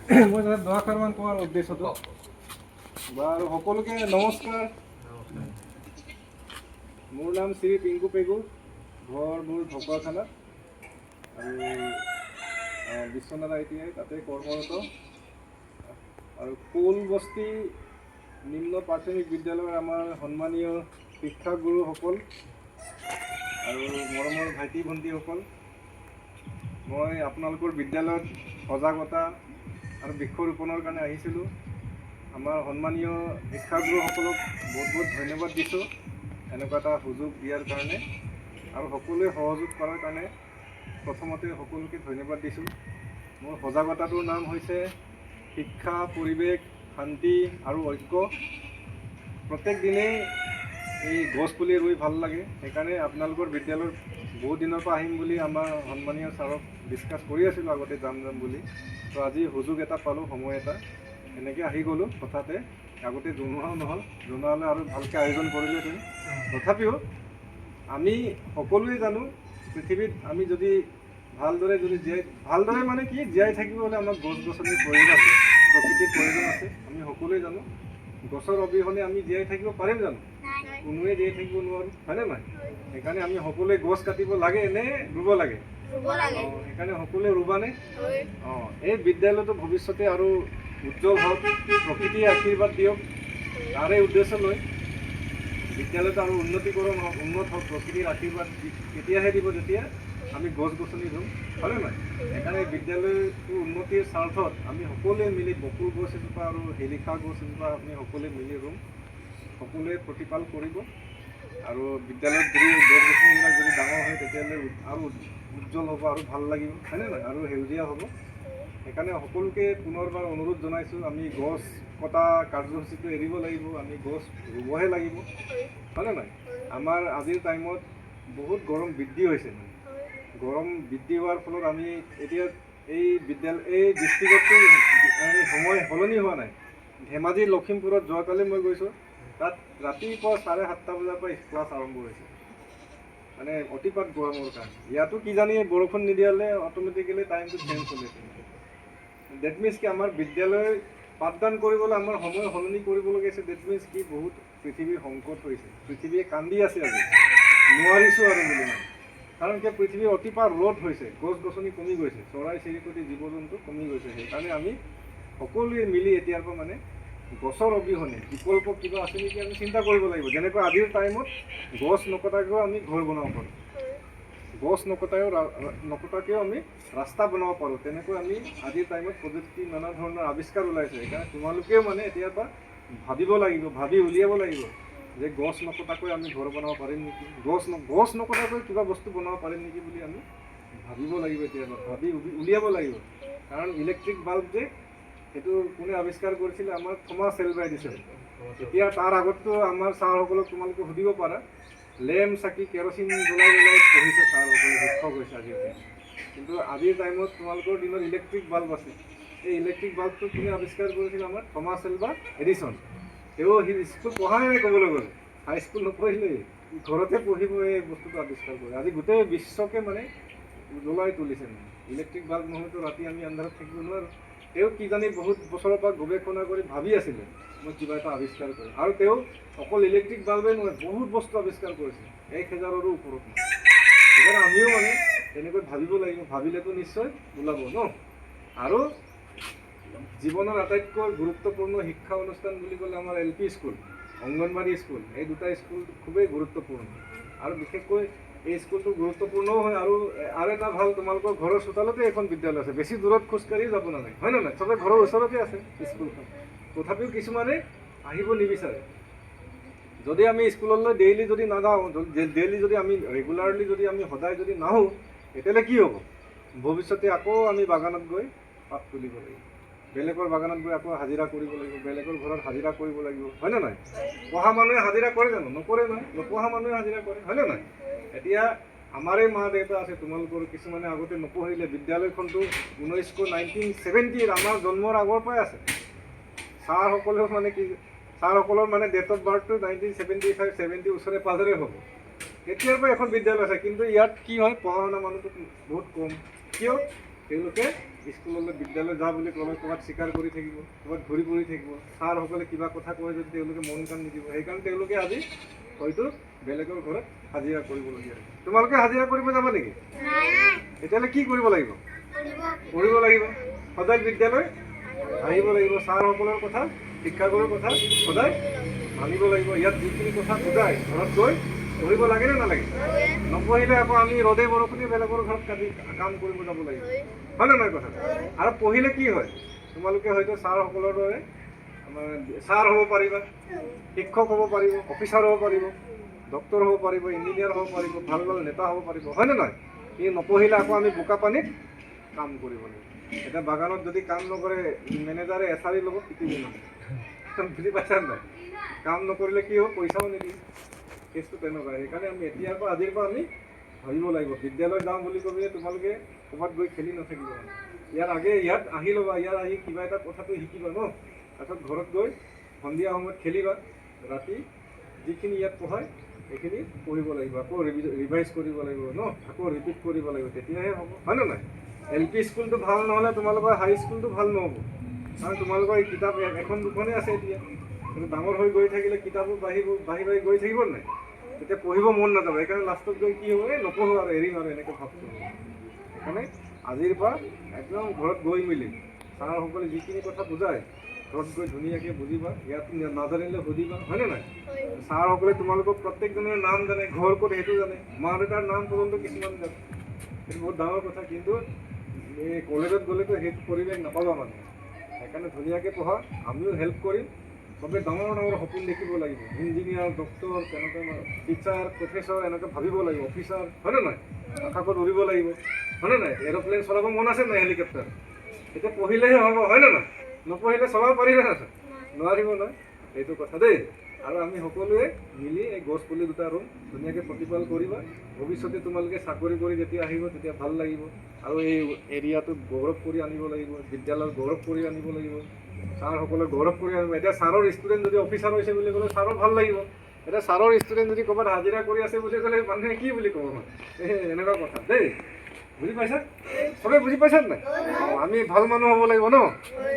মই তাতে দুআষাৰমান কোৱাৰ উদ্দেশ্যটো বাৰু সকলোকে নমস্কাৰ। মোৰ নাম শ্ৰী পিংকু পেগু, ঘৰ মোৰ ঢকুৱাখানাত আৰু বিশ্বনাথ ITI তাতে কৰ্মৰত। আৰু কোলবস্তি নিম্ন প্ৰাথমিক বিদ্যালয়ৰ আমাৰ সন্মানীয় শিক্ষাগুৰুসকল আৰু মৰমৰ ভাইটি ভণ্টিসকল, মই আপোনালোকৰ বিদ্যালয়ত সজাগতা আৰু বৃক্ষৰোপণৰ কাৰণে আহিছিলোঁ। আমাৰ সন্মানীয় শিক্ষাগুৰুসকলক বহুত বহুত ধন্যবাদ দিছোঁ এনেকুৱা এটা সুযোগ দিয়াৰ কাৰণে আৰু সকলোৱে সহযোগ কৰাৰ কাৰণে প্ৰথমতে সকলোকে ধন্যবাদ দিছোঁ। মোৰ সজাগতাটোৰ নাম হৈছে শিক্ষা, পৰিৱেশ, শান্তি আৰু ঐক্য। প্ৰত্যেক দিনেই এই গছ পুলি ৰুই ভাল লাগে, সেইকাৰণে আপোনালোকৰ বিদ্যালয়ত বহুত দিনৰ পৰা আহিম বুলি আমাৰ সন্মানীয় ছাৰক ডিছকাছ কৰি আছিলোঁ আগতে যাম বুলি। তো আজি সুযোগ এটা পালোঁ, সময় এটা, এনেকৈ আহি গ'লোঁ হঠাতে। আগতে জনোৱাও নহ'ল, জনোৱা হ'লে আৰু ভালকৈ আয়োজন কৰিলোহেঁতেন। তথাপিও আমি সকলোৱে জানো পৃথিৱীত আমি যদি ভালদৰে ভালদৰে মানে কি জীয়াই থাকিব হ'লে আমাক গছ গছনিৰ প্ৰয়োজন আছে, প্ৰকৃতিৰ প্ৰয়োজন আছে। আমি সকলোৱে জানো গছৰ অবিহনে আমি জীয়াই থাকিব পাৰিম জানো? কোনোৱে জীয়াই থাকিব নোৱাৰোঁ, হয়নে নহয়? সেইকাৰণে আমি সকলোৱে গছ কাটিব লাগে নে ৰুব লাগে? সেইকাৰণে সকলোৱে ৰুবানে? এই বিদ্যালয়টো ভৱিষ্যতে আৰু উজ্জ্বল হওক, প্ৰকৃতিয়ে আশীৰ্বাদ দিয়ক, তাৰে উদ্দেশ্য লৈ বিদ্যালয়টো আৰু উন্নতিকৰণ হওক, উন্নত হওক। প্ৰকৃতিৰ আশীৰ্বাদ তেতিয়াহে দিব যেতিয়া আমি গছ গছনি ৰুম, হয়নে নহয়? সেইকাৰণে বিদ্যালয়টো উন্নতিৰ স্বাৰ্থত আমি সকলোৱে মিলি বকুল গছ এজোপা আৰু শিলিখা গছ এজোপা আমি সকলোৱে মিলি ৰুম, সকলোৱে প্ৰতিপাল কৰিব। আৰু বিদ্যালয়ত যদি গছ গছনিবিলাক যদি ডাঙৰ হয় তেতিয়াহ'লে আৰু উজ্জ্বল হ'ব, আৰু ভাল লাগিব, হয়নে নহয়? আৰু সেউজীয়া হ'ব। সেইকাৰণে সকলোকে পুনৰবাৰ অনুৰোধ জনাইছোঁ, আমি গছ কটা কাৰ্যসূচীটো এৰিব লাগিব, আমি গছ ৰুবহে লাগিব, হয়নে নহয়? আমাৰ আজিৰ টাইমত বহুত গৰম বৃদ্ধি হৈছে। গৰম বৃদ্ধি হোৱাৰ ফলত আমি এতিয়া এই ডিষ্ট্ৰিক্টতটো সময় সলনি হোৱা নাই। ধেমাজি লখিমপুৰত যোৱাকালি মই গৈছোঁ, তাত ৰাতিপুৱা 7:30 বজাৰ পৰা ক্লাছ আৰম্ভ হৈছে, মানে অতিপাত গৰমৰ কাৰণে। ইয়াতো কিজানি বৰষুণ নিদিয়ালে অট'মেটিকেলি টাইমটো চেঞ্জ হ'লেহেঁতেন। ডেট মিনছ কি আমাৰ বিদ্যালয় পাঠদান কৰিবলৈ আমাৰ সময় সলনি কৰিবলগীয়া আছে। ডেট মিনছ কি বহুত পৃথিৱীৰ সংকট হৈছে, পৃথিৱীয়ে কান্দি আছে আজি, নোৱাৰিছোঁ আৰু বুলি মানে। কাৰণ কি পৃথিৱীৰ অতিপাত ৰ'দ হৈছে, গছ গছনি কমি গৈছে, চৰাই চিৰিকটি জীৱ জন্তু কমি গৈছে। সেইকাৰণে আমি সকলোৱে মিলি এতিয়াৰ পৰা মানে গছৰ অবিহনে বিকল্প কিবা আছে নেকি আমি চিন্তা কৰিব লাগিব। যেনেকৈ আজিৰ টাইমত গছ নকটাকৈও আমি ঘৰ বনাব পাৰোঁ, গছ নকটাকৈও আমি ৰাস্তা বনাব পাৰোঁ। তেনেকৈ আমি আজিৰ টাইমত প্ৰযুক্তি নানা ধৰণৰ আৱিষ্কাৰ ওলাইছে। সেইকাৰণে তোমালোকেও মানে এতিয়াৰ পৰা ভাবিব লাগিব, ভাবি উলিয়াব লাগিব যে গছ নকটাকৈ আমি ঘৰ বনাব পাৰিম নেকি, গছ নকটাকৈ কিবা বস্তু বনাব পাৰিম নেকি বুলি আমি ভাবিব লাগিব। এতিয়াৰ পৰা ভাবি উলিয়াব লাগিব। কাৰণ ইলেক্ট্ৰিক বাল্ব যে সেইটো কোনে আৱিষ্কাৰ কৰিছিলে? আমাৰ থমাছ এলভা এডিছন। এতিয়া তাৰ আগততো আমাৰ ছাৰসকলক তোমালোকে সুধিব পাৰা, লেম্প চাকি কেৰচিন জ্বলাই পঢ়িছে ছাৰসকলে, শিক্ষক হৈছে আজিৰ টাইমত। কিন্তু আজিৰ টাইমত তোমালোকৰ দিনত ইলেক্ট্ৰিক বাল্ব আছে। এই ইলেক্ট্ৰিক বাল্বটো কোনে আৱিষ্কাৰ কৰিছিল? আমাৰ থমাছ এলভা এডিছন। তেওঁ স্কুল পঢ়াই নাই, ক'বলৈ গ'লে হাইস্কুল নপঢ়িলেই, ঘৰতে পঢ়িব এই বস্তুটো আৱিষ্কাৰ কৰে। আজি গোটেই বিশ্বকে মানে জ্বলাই তুলিছে। মানে ইলেক্ট্ৰিক বাল্ব নহয়তো ৰাতি আমি আন্ধাৰত থাকিব নোৱাৰোঁ। তেওঁ কিজানি বহুত বছৰৰ পৰা গৱেষণা কৰি ভাবি আছিলে মই কিবা এটা আৱিষ্কাৰ কৰিম। আৰু তেওঁ অকল ইলেক্ট্ৰিক বাল্বেই নহয়, বহুত বস্তু আৱিষ্কাৰ কৰিছে, 1000ৰো ওপৰত। সেইকাৰণে আমিও মানে তেনেকৈ ভাবিব লাগিব, ভাবিলেতো নিশ্চয় ওলাব ন। আৰু জীৱনৰ আটাইতকৈ গুৰুত্বপূৰ্ণ শিক্ষা অনুষ্ঠান বুলি ক'লে আমাৰ LP স্কুল, অংগনবাড়ী স্কুল, এই দুটা স্কুল খুবেই গুৰুত্বপূৰ্ণ। আৰু বিশেষকৈ এই স্কুলটো গুৰুত্বপূৰ্ণও হয়। আৰু এটা ভাল, তোমালোকৰ ঘৰৰ চোতালতে এখন বিদ্যালয় আছে, বেছি দূৰত খোজকাঢ়ি যাব নালাগে, হয় নে নহয়? চবে ঘৰৰ ওচৰতে আছে স্কুলখন। তথাপিও কিছুমানে আহিব নিবিচাৰে। যদি আমি স্কুললৈ ডেইলি যদি নাযাওঁ, ডেইলি যদি আমি ৰেগুলাৰলি যদি আমি সদায় যদি নাহোঁ, তেতিয়াহ'লে কি হ'ব? ভৱিষ্যতে আকৌ আমি বাগানত গৈ পাত তুলিব লাগিব, বেলেগৰ বাগানত গৈ আকৌ হাজিৰা কৰিব লাগিব, বেলেগৰ ঘৰত হাজিৰা কৰিব লাগিব, হয়নে নহয়? পঢ়া মানুহে হাজিৰা কৰে জানো? নকৰে নহয়। নপঢ়া মানুহে হাজিৰা কৰে, হয়নে নহয়? এতিয়া আমাৰে মা দেউতা আছে, তোমালোকৰ কিছুমানে আগতে নপঢ়িলে। বিদ্যালয়খনতো 1970 আমাৰ জন্মৰ আগৰ পৰাই আছে। ছাৰসকলেও মানে কি, ছাৰসকলৰ মানে ডেট অফ বাৰ্থটো 1975, 70 ওচৰে পাঁজৰে হ'ব। তেতিয়াৰ পৰা এখন বিদ্যালয় আছে। কিন্তু ইয়াত কি হয়, পঢ়া শুনা মানুহটো বহুত কম। কিয়? তেওঁলোকে স্কুললৈ বিদ্যালয় যা বুলি ক'লে ক'ৰবাত স্বীকাৰ কৰি থাকিব, ক'ৰবাত ঘূৰি ফুৰি থাকিব, ছাৰসকলে কিবা কথা কয় যদি তেওঁলোকে মন কাণ নিদিব। সেইকাৰণে তেওঁলোকে আজি হয়তো বেলেগৰ ঘৰত হাজিৰা কৰিবলগীয়া হয়। তোমালোকে হাজিৰা কৰিব যাবা নেকি? তেতিয়াহ'লে কি কৰিব লাগিব? পঢ়িব লাগিব, সদায় বিদ্যালয় আহিব লাগিব, ছাৰসকলৰ কথা, শিক্ষাগুৰুৰ কথা সদায় মানিব লাগিব। ইয়াত যিখিনি কথা বুজাই ঘৰত গৈ পঢ়িব লাগে নে নালাগে? নপঢ়িলে আকৌ আমি ৰ'দে বৰষুণে বেলেগৰ ঘৰত কাম কৰিব যাব লাগিব, হয় নে নহয় কথা? আৰু পঢ়িলে কি হয়, তোমালোকে হয়তো ছাৰসকলৰ দৰে আমাৰ ছাৰ হ'ব পাৰিবা, শিক্ষক হ'ব পাৰিব, অফিচাৰ হ'ব পাৰিব, ডক্টৰ হ'ব পাৰিব, ইঞ্জিনিয়াৰ হ'ব পাৰিব, ভাল ভাল নেতা হ'ব পাৰিব, হয় নে নহয়? কিন্তু নপঢ়িলে আকৌ আমি বোকা পানীত কাম কৰিব লাগিব। এতিয়া বাগানত যদি কাম নকৰে মেনেজাৰে এচাৰি ল'ব, পিটিব নহয়। বুজি পাইছা নাই? কাম নকৰিলে কি হ'ব, পইচাও নিদিয়ে। কেছটো তেনেকুৱা। সেইকাৰণে আমি এতিয়াৰ পৰা আজিৰ পৰা আমি ভাবিব লাগিব। বিদ্যালয় যাওঁ বুলি ক'লে তোমালোকে ক'ৰবাত গৈ খেলি নাথাকিব। ইয়াত আহি ল'বা, ইয়াত আহি কিবা এটা কথাটো শিকিবা ন, তাৰপিছত ঘৰত গৈ সন্ধিয়া সময়ত খেলিবা, ৰাতি যিখিনি ইয়াত পঢ়ায় সেইখিনি পঢ়িব লাগিব, আকৌ ৰিভাইজ কৰিব লাগিব ন, আকৌ ৰিপিট কৰিব লাগিব, তেতিয়াহে হ'ব, হয় নে নাই? LP স্কুলটো ভাল নহ'লে তোমালোকৰ হাই স্কুলটো ভাল নহ'ব। কাৰণ তোমালোকৰ এই কিতাপ এখন দুখনেই আছে এতিয়া, কিন্তু ডাঙৰ হৈ গৈ থাকিলে কিতাপবোৰ বাঢ়ি গৈ থাকিব নাই, তেতিয়া পঢ়িব মন নাযাব। সেইকাৰণে লাষ্টত গৈ কি হ'ব, নপঢ়ো আৰু এৰিম আৰু এনেকৈ ভাবটো হ'ব। সেইকাৰণে আজিৰ পৰা একদম ঘৰত গৈ মেলি ছাৰসকলে যিখিনি কথা বুজায় ঘৰত গৈ ধুনীয়াকৈ বুজিবা, ইয়াত নাজানিলে সুধিবা, হয়নে নাই? ছাৰসকলে তোমালোকক প্ৰত্যেকজনৰ নাম জানে, ঘৰ ক'ত সেইটো জানে, মা দেউতাৰ নাম পৰ্যন্ত কিছুমান জানে। সেইটো বহুত ডাঙৰ কথা। কিন্তু এই কলেজত গ'লেতো সেইটো পৰিৱেশ নাপাবা মানে। সেইকাৰণে ধুনীয়াকৈ পঢ়া, আমিও হেল্প কৰিম। চবে ডাঙৰ ডাঙৰ সপোন দেখিব লাগিব, ইঞ্জিনিয়াৰ, ডক্টৰ, তেনেকৈ টিচাৰ, প্ৰফেচৰ এনেকৈ ভাবিব লাগিব, অফিচাৰ, হয়নে নাই? আকাশত উৰিব লাগিব, হয়নে নাই? এৰোপ্লেন চলাব মন আছে নাই? হেলিকপ্টাৰ? এতিয়া পঢ়িলেহে হ'ব, হয়নে নাই? নপঢ়িলে চলাব পাৰিব না? নোৱাৰিব নহয়, সেইটো কথা দেই। আৰু আমি সকলোৱে মিলি এই গছ পুলি দুটা ৰুম, ধুনীয়াকৈ প্ৰতিপাল কৰিবা। ভৱিষ্যতে তোমালোকে চাকৰি কৰি যেতিয়া আহিব তেতিয়া ভাল লাগিব। আৰু এই এৰিয়াটোত গৌৰৱ কৰি আনিব লাগিব, বিদ্যালয়ত গৌৰৱ কৰি আনিব লাগিব, ছাৰসকলে গৌৰৱ কৰি আনিব। এতিয়া ছাৰৰ ষ্টুডেণ্ট যদি অফিচাৰ হৈছে বুলি ক'লে ছাৰৰ ভাল লাগিব। এতিয়া ছাৰৰ ষ্টুডেণ্ট যদি ক'ৰবাত হাজিৰা কৰি আছে বুলি ক'লে মানুহে কি বুলি ক'ব মানে? এনেকুৱা কথা দেই। বুজি পাইছা? চবে বুজি পাইছা নাই? আমি ভাল মানুহ হ'ব লাগিব ন,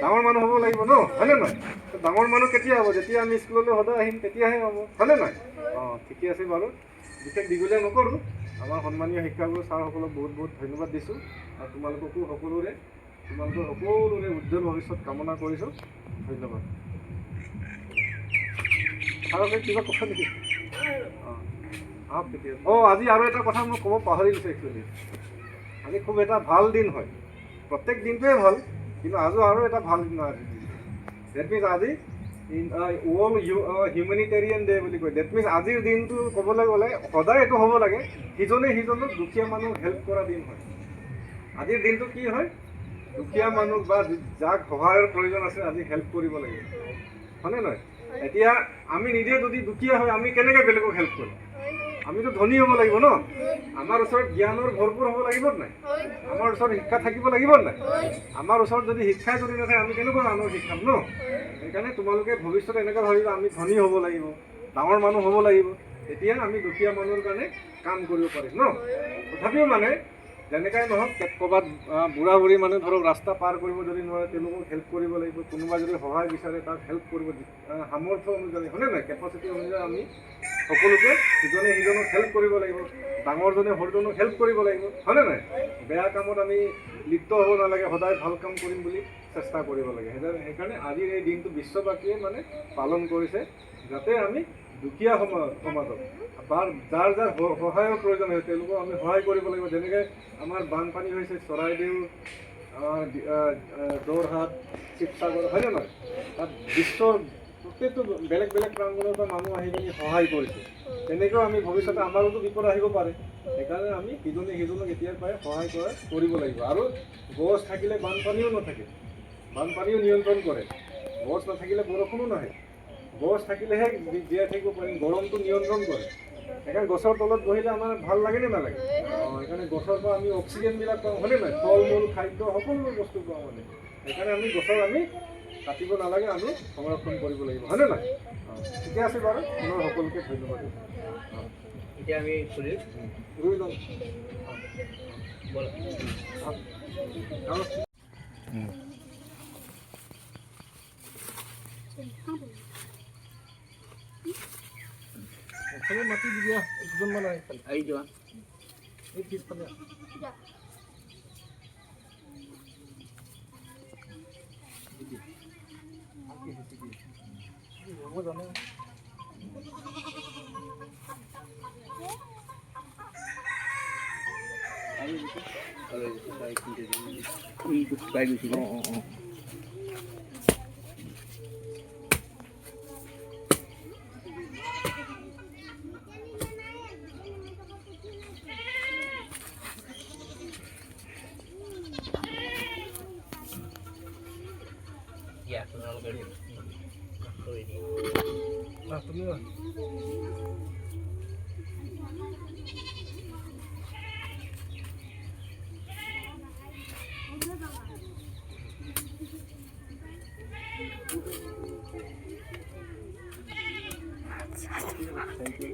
ডাঙৰ মানুহ হ'ব লাগিব ন, হয়নে নহয়? ডাঙৰ মানুহ কেতিয়া হ'ব? যেতিয়া আমি স্কুললৈ সদায় আহিম তেতিয়াহে হ'ব, হয়নে নহয়? ঠিকে আছে বাৰু, বিশেষ দীঘলীয়া নকৰোঁ। আমাৰ সন্মানীয় শিক্ষাগুৰু ছাৰসকলক বহুত বহুত ধন্যবাদ দিছোঁ। আৰু তোমালোকৰ সকলোৰে উজ্জ্বল ভৱিষ্যত কামনা কৰিছোঁ। ধন্যবাদ। ছাৰকে কিবা কথা নেকি? তেতিয়া আজি আৰু এটা কথা মই ক'ব পাহৰি গৈছোঁ একচুৱেলি। আজি খুব এটা ভাল দিন হয়, প্ৰত্যেক দিনটোৱে ভাল, কিন্তু আজিও আৰু এটা ভাল দিন হয়। ডেট মিনছ আজি ৱৰ্ল্ড হিউমেনিটেৰিয়ান ডে বুলি কয়। ডেট মিনছ আজিৰ দিনটো ক'বলৈ গ'লে সদায় এইটো হ'ব লাগে, সিজনে সিজনক দুখীয়া মানুহ হেল্প কৰা দিন হয়। আজিৰ দিনটো কি হয়, দুখীয়া মানুহ বা যাক সহায়ৰ প্ৰয়োজন আছে আজি হেল্প কৰিব লাগে, হয়নে নহয়? এতিয়া আমি নিজে যদি দুখীয়া হয় আমি কেনেকৈ বেলেগক হেল্প কৰিম? আমিতো ধনী হ'ব লাগিব ন, আমাৰ ওচৰত জ্ঞানৰ ভৰপূৰ হ'ব লাগিব নাই, আমাৰ ওচৰত শিক্ষা থাকিব লাগিব নাই? আমাৰ ওচৰত যদি শিক্ষাই যদি নাথাকে আমি কেনেকুৱা আনৰ শিক্ষাম ন? সেইকাৰণে তোমালোকে ভৱিষ্যতে এনেকৈ ভাবিবা আমি ধনী হ'ব লাগিব, ডাঙৰ মানুহ হ'ব লাগিব, তেতিয়া আমি দুখীয়া মানুহৰ কাৰণে কাম কৰিব পাৰিম ন। তথাপিও মানে যেনেকাই নহওক, ক'ৰবাত বুঢ়া বুঢ়ী মানুহ ধৰক ৰাস্তা পাৰ কৰিব যদি নোৱাৰে তেওঁলোকক হেল্প কৰিব লাগিব। কোনোবা যদি সহায় বিচাৰে তাক হেল্প কৰিব, সামৰ্থ্য অনুযায়ী, হয়নে নাই? কেপাচিটি অনুযায়ী আমি সকলোকে ইজনে সিজনক হেল্প কৰিব লাগিব, ডাঙৰজনে সৰুজনক হেল্প কৰিব লাগিব, হয়নে নাই? বেয়া কামত আমি লিপ্ত হ'ব নালাগে, সদায় ভাল কাম কৰিম বুলি চেষ্টা কৰিব লাগে। সেইকাৰণে আজিৰ এই দিনটো বিশ্ববাসীয়ে মানে পালন কৰিছে, যাতে আমি দুখীয়া সমাজক বা যাৰ যাৰ সহায়ৰ প্ৰয়োজন হয় তেওঁলোকক আমি সহায় কৰিব লাগিব। যেনেকৈ আমাৰ বানপানী হৈছে চৰাইদেউ, যোৰহাট, শিৱসাগৰ, হয়নে নহয়? তাত বিশ্বৰ প্ৰত্যেকটো বেলেগ বেলেগ প্ৰাংগণৰ পৰা মানুহ আহি পিনি সহায় কৰিছে। তেনেকৈও আমি ভৱিষ্যতে আমাৰোতো বিপদ আহিব পাৰে, সেইকাৰণে আমি সিজনে সিজনক এতিয়াৰ পৰাই সহায় কৰিব লাগিব। আৰু গছ থাকিলে বানপানীও নাথাকে, বানপানীও নিয়ন্ত্ৰণ কৰে। গছ নাথাকিলে বৰষুণো নাহে, গছ থাকিলেহে জীয়াই থাকিব পাৰিম, গৰমটো নিয়ন্ত্ৰণ কৰে। সেইকাৰণে গছৰ তলত বহিলে আমাৰ ভাল লাগে নে নালাগে? সেইকাৰণে গছৰ পৰা আমি অক্সিজেনবিলাক পাওঁ, হয়নে নাই? ফল মূল, খাদ্য সকলো বস্তু পাওঁ মানে। সেইকাৰণে আমি গছৰ আমি কাটিব নালাগে, আমি সংৰক্ষণ কৰিব লাগিব, হয়নে নাই? ঠিকে আছে বাৰু, মই সকলোকে ধন্যবাদ দিছোঁ। এতিয়া আমি ৰুই লওঁ। চবে মাতি দিয়া দুজনমান আহি পালে আহি যোৱা এই পিছফালে হ'ব জানো এইটো শুকাই গৈছিলে দিয়া আপোনালোকে কৰি দিয়ে তুমিও Thank you.